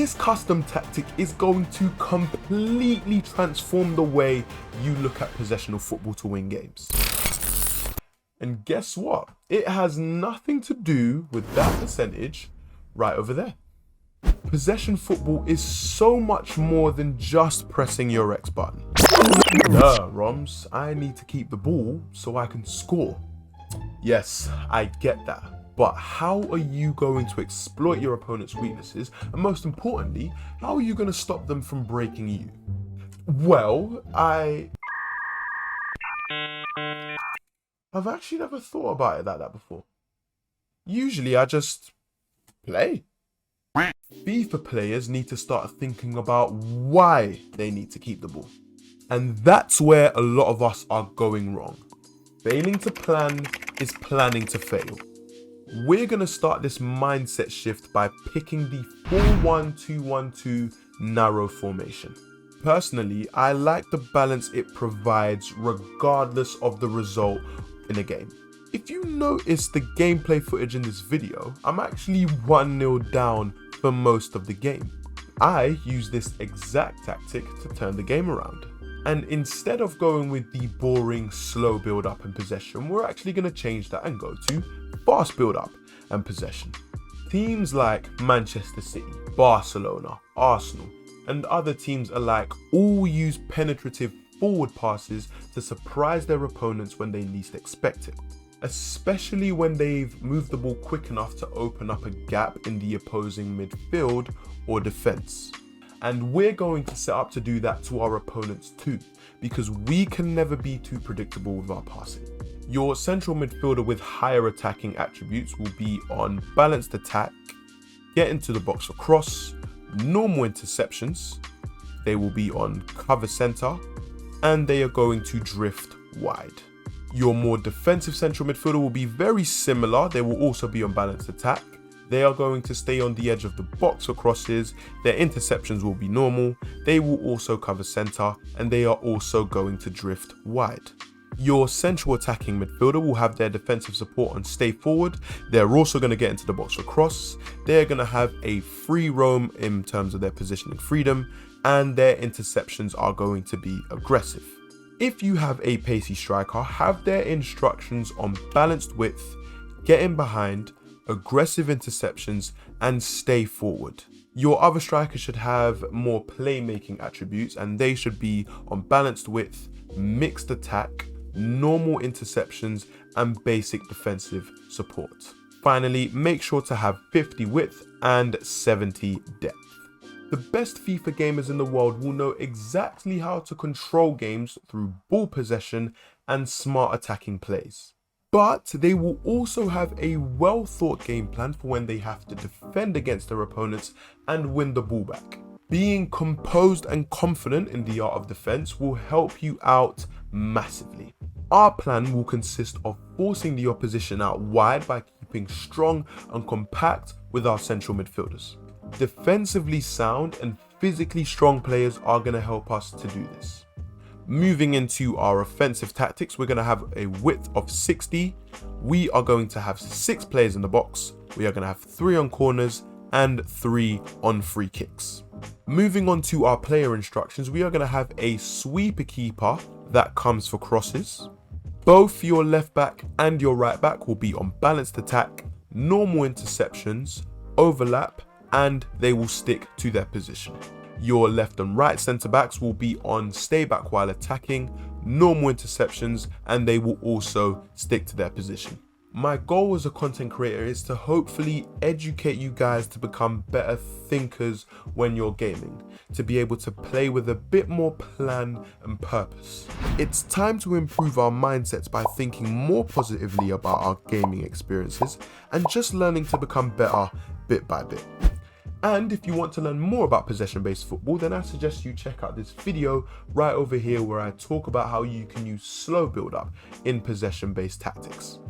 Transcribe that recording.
This custom tactic is going to completely transform the way you look at possessional football to win games. And guess what? It has nothing to do with that percentage right over there. Possession football is so much more than just pressing your X button. Duh, Roms, I need to keep the ball so I can score. Yes, I get that. But how are you going to exploit your opponent's weaknesses? And most importantly, how are you going to stop them from breaking you? Well, I've actually never thought about it like that before. Usually I just play. FIFA players need to start thinking about why they need to keep the ball. And that's where a lot of us are going wrong. Failing to plan is planning to fail. We're going to start this mindset shift by picking the 4-1-2-1-2 narrow formation. Personally, I like the balance it provides regardless of the result in a game. If you notice the gameplay footage in this video, I'm actually 1-0 down for most of the game. I use this exact tactic to turn the game around. And instead of going with the boring slow build up and possession, we're actually going to change that and go to fast build up and possession. Teams like Manchester City, Barcelona, Arsenal, and other teams alike all use penetrative forward passes to surprise their opponents when they least expect it, especially when they've moved the ball quick enough to open up a gap in the opposing midfield or defense. And we're going to set up to do that to our opponents too, because we can never be too predictable with our passing. Your central midfielder with higher attacking attributes will be on balanced attack, get into the box for cross, normal interceptions, they will be on cover center, and they are going to drift wide. Your more defensive central midfielder will be very similar, they will also be on balanced attack. They are going to stay on the edge of the box for crosses, their interceptions will be normal, they will also cover center, and they are also going to drift wide. Your central attacking midfielder will have their defensive support on stay forward, they're also going to get into the box for cross, they're going to have a free roam in terms of their positioning freedom, and their interceptions are going to be aggressive. If you have a pacey striker, have their instructions on balanced width, get in behind, aggressive interceptions, and stay forward. Your other strikers should have more playmaking attributes, and they should be on balanced width, mixed attack, normal interceptions, and basic defensive support. Finally, make sure to have 50 width and 70 depth. The best FIFA gamers in the world will know exactly how to control games through ball possession and smart attacking plays. But they will also have a well thought game plan for when they have to defend against their opponents and win the ball back. Being composed and confident in the art of defense will help you out massively. Our plan will consist of forcing the opposition out wide by keeping strong and compact with our central midfielders. Defensively sound and physically strong players are going to help us to do this. Moving into our offensive tactics, we're going to have a width of 60. We are going to have 6 players in the box. We are going to have 3 on corners and 3 on free kicks. Moving on to our player instructions, we are going to have a sweeper keeper that comes for crosses. Both your left back and your right back will be on balanced attack, normal interceptions, overlap, and they will stick to their position. Your left and right centre backs will be on stay back while attacking, normal interceptions, and they will also stick to their position. My goal as a content creator is to hopefully educate you guys to become better thinkers when you're gaming, to be able to play with a bit more plan and purpose. It's time to improve our mindsets by thinking more positively about our gaming experiences and just learning to become better bit by bit. And if you want to learn more about possession-based football, then I suggest you check out this video right over here where I talk about how you can use slow build-up in possession-based tactics.